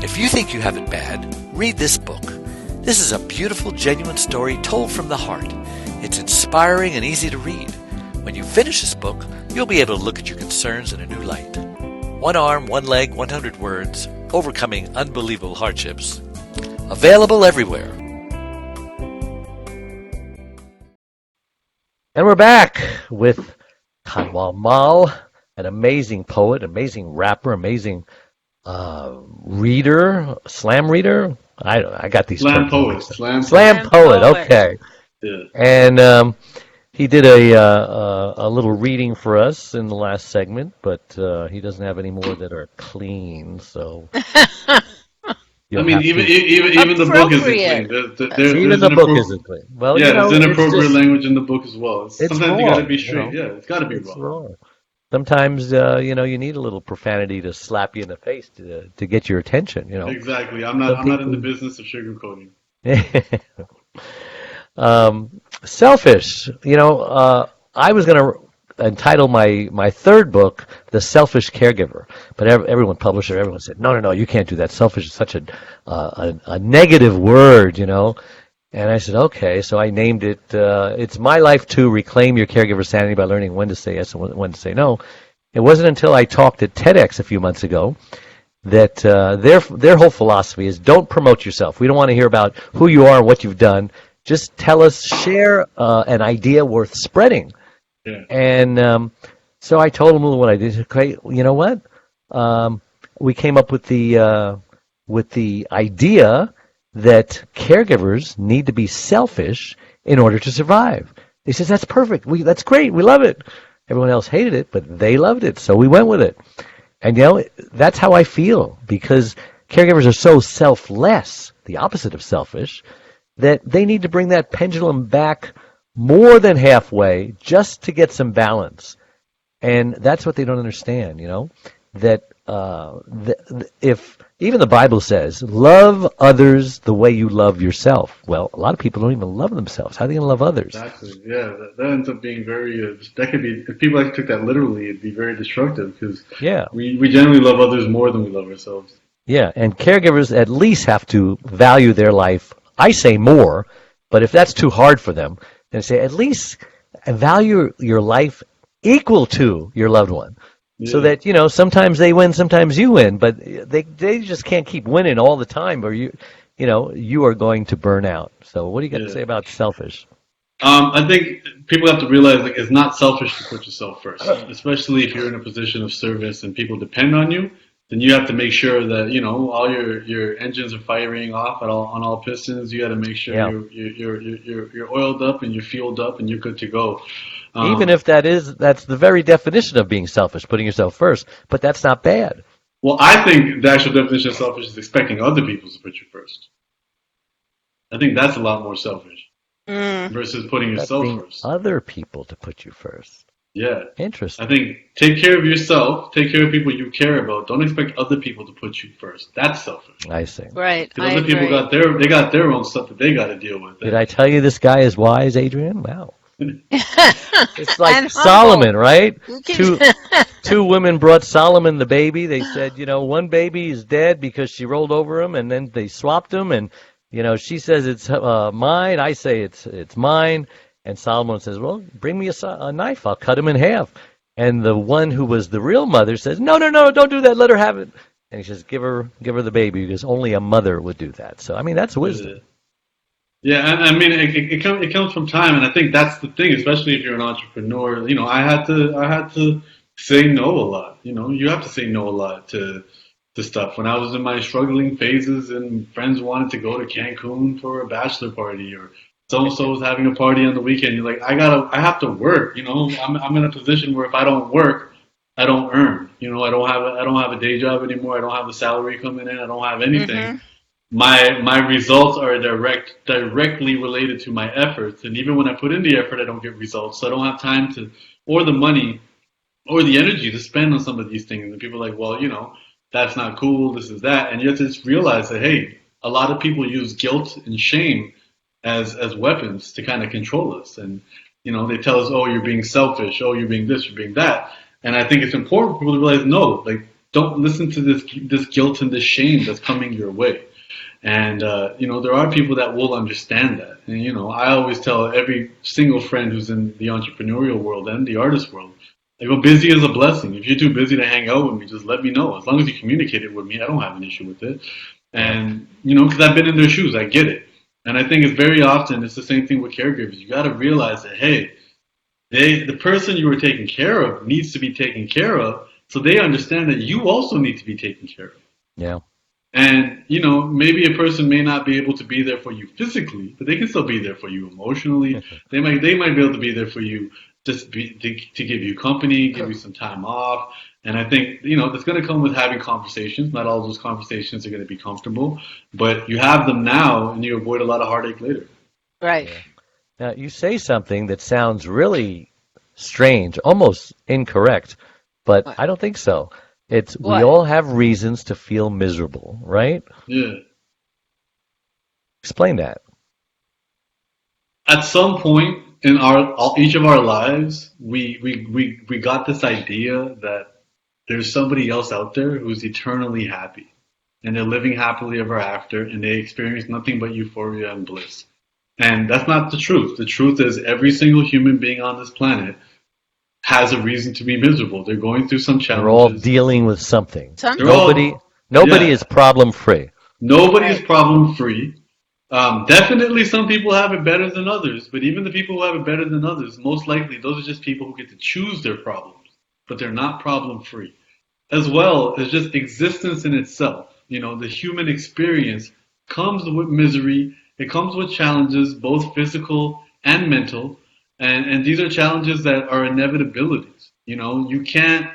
If you think you have it bad, read this book. This is a beautiful, genuine story told from the heart. It's inspiring and easy to read. When you finish this book, you'll be able to look at your concerns in a new light. One Arm, One Leg, 100 Words, Overcoming Unbelievable Hardships. Available everywhere.
And we're back with Kanwer Mahl, an amazing poet, amazing rapper, amazing reader, slam reader. I got these
Slam
terms.
poet.
Slam poet. Okay.
Yeah.
And he did a little reading for us in the last segment, but he doesn't have any more that are clean. So
I mean, even the book isn't clean.
even the book isn't clean. Well,
yeah,
you know,
there's inappropriate language in the book as well.
It's
Sometimes
wrong,
you got to be straight.
you know?
Yeah, it's got to be
It's
raw.
wrong. Sometimes you know, you need a little profanity to slap you in the face to get your attention. You know.
Exactly. I'm not in the business of sugarcoating.
Selfish. You know, I was going to entitle my third book "The Selfish Caregiver," but everyone, publisher, everyone said, no, you can't do that. Selfish is such a negative word, you know. And I said, okay, so I named it. It's my life to reclaim your caregiver sanity by learning when to say yes and when to say no. It wasn't until I talked at TEDx a few months ago that their whole philosophy is don't promote yourself. We don't want to hear about who you are and what you've done. Just tell us, share an idea worth spreading.
Yeah.
And so I told them what I did. Okay, you know what? We came up with the idea that caregivers need to be selfish in order to survive. They says, that's perfect. That's great. We love it. Everyone else hated it, but they loved it, so we went with it. And, that's how I feel, because caregivers are so selfless, the opposite of selfish, that they need to bring that pendulum back more than halfway just to get some balance. And that's what they don't understand, that if even the Bible says, love others the way you love yourself. Well, a lot of people don't even love themselves. How are they going to love others?
Exactly. Yeah, that ends up being very. That could be. If people actually took that literally, it'd be very destructive because we generally love others more than we love ourselves.
Yeah, and caregivers at least have to value their life. I say more, but if that's too hard for them, then say at least value your life equal to your loved one. Yeah. So that, sometimes they win, sometimes you win, but they just can't keep winning all the time, or you are going to burn out. So what do you got to say about selfish?
I think people have to realize it's not selfish to put yourself first, especially if you're in a position of service and people depend on you. Then you have to make sure that all your engines are firing off on all pistons. You got to make sure you're oiled up and you're fueled up and you're good to go.
Even if that's the very definition of being selfish, putting yourself first, but that's not bad.
Well, I think the actual definition of selfish is expecting other people to put you first. I think that's a lot more selfish versus putting yourself first.
Other people to put you first.
Yeah.
Interesting.
I think take care of yourself, take care of people you care about. Don't expect other people to put you first. That's selfish.
I see.
Right.
Because other people got their own stuff that they got to deal with.
Did I tell you this guy is wise, Adrian? Wow. It's like Solomon, right? Two women brought Solomon the baby. They said, one baby is dead because she rolled over him, and then they swapped him, and she says it's mine. I say it's mine. And Solomon says, well, bring me a knife. I'll cut him in half. And the one who was the real mother says, no, don't do that. Let her have it. And he says, give her the baby, because only a mother would do that. So, that's wisdom.
Yeah, and it comes from time, and I think that's the thing, especially if you're an entrepreneur. I had to say no a lot. You have to say no a lot to stuff. When I was in my struggling phases, and friends wanted to go to Cancun for a bachelor party, or so-and-so was having a party on the weekend, you're like, I have to work. I'm in a position where if I don't work, I don't earn. I don't have a day job anymore. I don't have a salary coming in. I don't have anything. Mm-hmm. My results are directly related to my efforts, and even when I put in the effort, I don't get results. So I don't have time or the money, or the energy to spend on some of these things. And people are like, well, that's not cool. This is that, and you have to just realize that, hey, a lot of people use guilt and shame as weapons to kind of control us, and they tell us, oh, you're being selfish, oh, you're being this, you're being that, and I think it's important for people to realize, no, don't listen to this guilt and this shame that's coming your way. And, there are people that will understand that. And, I always tell every single friend who's in the entrepreneurial world and the artist world, I go, busy is a blessing. If you're too busy to hang out with me, just let me know. As long as you communicate it with me, I don't have an issue with it. And, because I've been in their shoes, I get it. And I think it's very often, it's the same thing with caregivers. You got to realize that, hey, the person you were taking care of needs to be taken care of, so they understand that you also need to be taken care of.
Yeah.
And, maybe a person may not be able to be there for you physically, but they can still be there for you emotionally. They might be able to be there for you just to give you company, give you some time off. And I think, that's going to come with having conversations. Not all those conversations are going to be comfortable, but you have them now and you avoid a lot of heartache later.
Right.
Yeah. Now, you say something that sounds really strange, almost incorrect, but I don't think so. We all have reasons to feel miserable, right?
Yeah.
Explain that.
At some point in each of our lives, we got this idea that there's somebody else out there who's eternally happy, and they're living happily ever after, and they experience nothing but euphoria and bliss. And that's not the truth. The truth is every single human being on this planet has a reason to be miserable. They're going through some challenges.
They're all dealing with something.
Nobody
is problem-free.
Nobody is problem-free. Definitely some people have it better than others, but even the people who have it better than others, most likely those are just people who get to choose their problems, but they're not problem-free. As well as just existence in itself. The human experience comes with misery. It comes with challenges, both physical and mental. And these are challenges that are inevitabilities. You know, you can't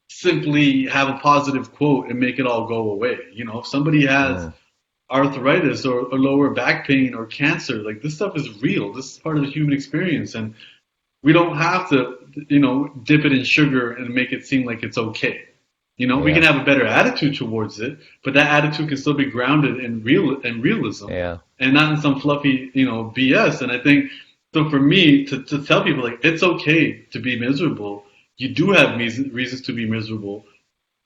simply have a positive quote and make it all go away. You know, if somebody has arthritis or lower back pain or cancer, like this stuff is real. This is part of the human experience. And we don't have to, you know, dip it in sugar and make it seem like it's okay. You know, we can have a better attitude towards it, but that attitude can still be grounded in realism, and not in some fluffy, you know, BS. And I think so for me to tell people like it's okay to be miserable. You do have reasons to be miserable,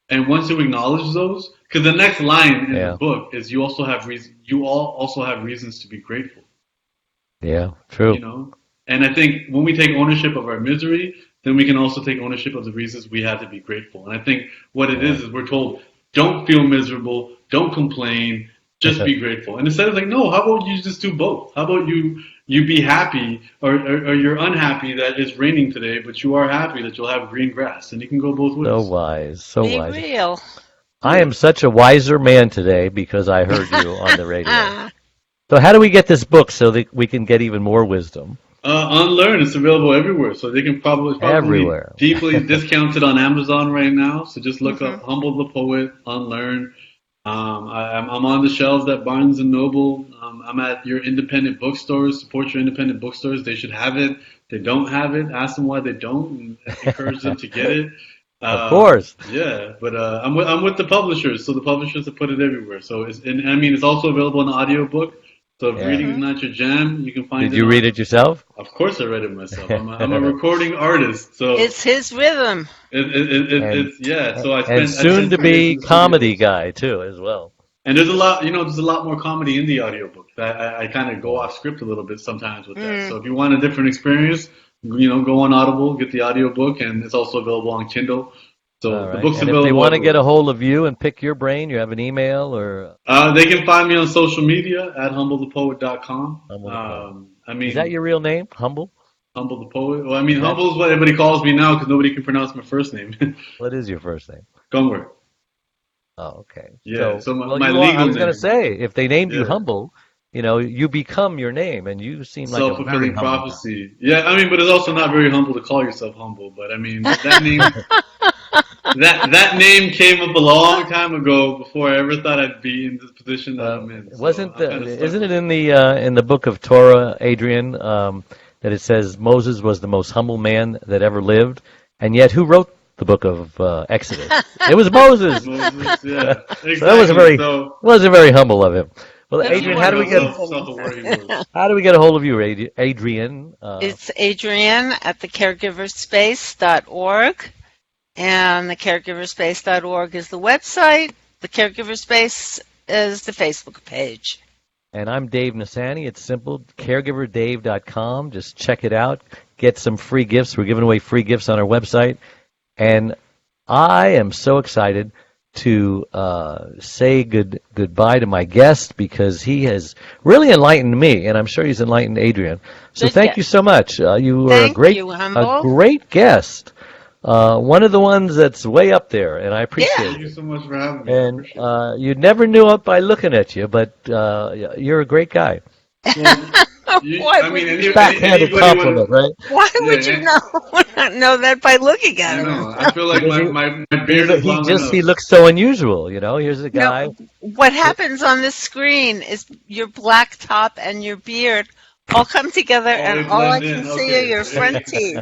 and once you acknowledge those, because the next line in the book is you also have you all also have reasons to be grateful.
Yeah, true.
You know, and I think when we take ownership of our misery, then we can also take ownership of the reasons we have to be grateful. And I think what it is we're told, don't feel miserable, don't complain, just be grateful. And instead of like, no, how about you just do both? How about you be happy or you're unhappy that it's raining today, but you are happy that you'll have green grass. And you can go both ways.
So wise, so
Be
wise.
real.
I am such a wiser man today because I heard you on the radio. So how do we get this book so that we can get even more wisdom?
Unlearn. It's available everywhere, so they can probably
everywhere.
Deeply discounted on Amazon right now. So just look up "Humble the Poet," Unlearn. I'm on the shelves at Barnes and Noble. I'm at your independent bookstores. Support your independent bookstores. They should have it. They don't have it. Ask them why they don't, and encourage them to get it.
Of course.
Yeah, but I'm with the publishers, so the publishers have put it everywhere. So it's also available in audiobook. So if reading is not your jam, you can find it.
Did you read it yourself?
Of course I read it myself. I'm a recording artist, so
it's his rhythm.
So I spent
and soon to be comedy guy too as well.
And there's a lot more comedy in the audiobook. I kind of go off script a little bit sometimes with that. So if you want a different experience, go on Audible, get the audiobook, and it's also available on Kindle. So the book's
and
available.
If they want to get a hold of you and pick your brain, you have an email or?
They can find me on social media at humblethepoet.com.
Is that your real name, Humble?
Humble the Poet. Well, Humble is what everybody calls me now because nobody can pronounce my first name.
What is your first name?
Kanwer.
Oh, okay.
Yeah. So my
legal name. I was going to say, if they named you Humble, you become your name, and you seem like a very humble
prophecy. Guy. Yeah, but it's also not very humble to call yourself humble. But that name. That name came up a long time ago before I ever thought I'd be in this position that I'm in. So
isn't it in the book of Torah, Adrian, that it says Moses was the most humble man that ever lived, and yet who wrote the book of Exodus? It was Moses.
Moses, yeah, exactly.
So that wasn't very humble of him. Well, Adrian, how do we get a hold of you, Adrian?
It's Adrian at thecaregiverspace.org. And thecaregiverspace.org is the website. The Caregiver Space is the Facebook page.
And I'm Dave Nassani. It's simple, caregiverdave.com. Just check it out. Get some free gifts. We're giving away free gifts on our website. And I am so excited to say goodbye to my guest because he has really enlightened me, and I'm sure he's enlightened Adrian. So thank you so much. You were a great guest. One of the ones that's way up there, and I appreciate it.
Thank you so much for having me.
And you never knew it by looking at you, but you're a great guy. Backhanded compliment, right?
Why would you know that by looking at him?
I feel like my beard is long enough.
He looks so unusual, Here's a guy.
No, what happens on the screen is your black top and your beard all come together, and all I can see are your front teeth.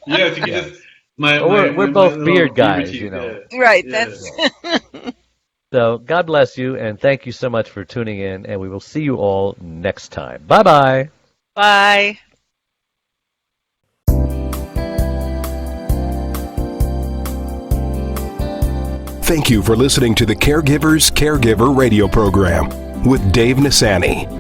If you could just...
we're both beard guys,
Right,
that's...
So God bless you, and thank you so much for tuning in, and we will see you all next time. Bye-bye.
Bye.
Thank you for listening to the Caregiver's Caregiver radio program with Dave Nassani.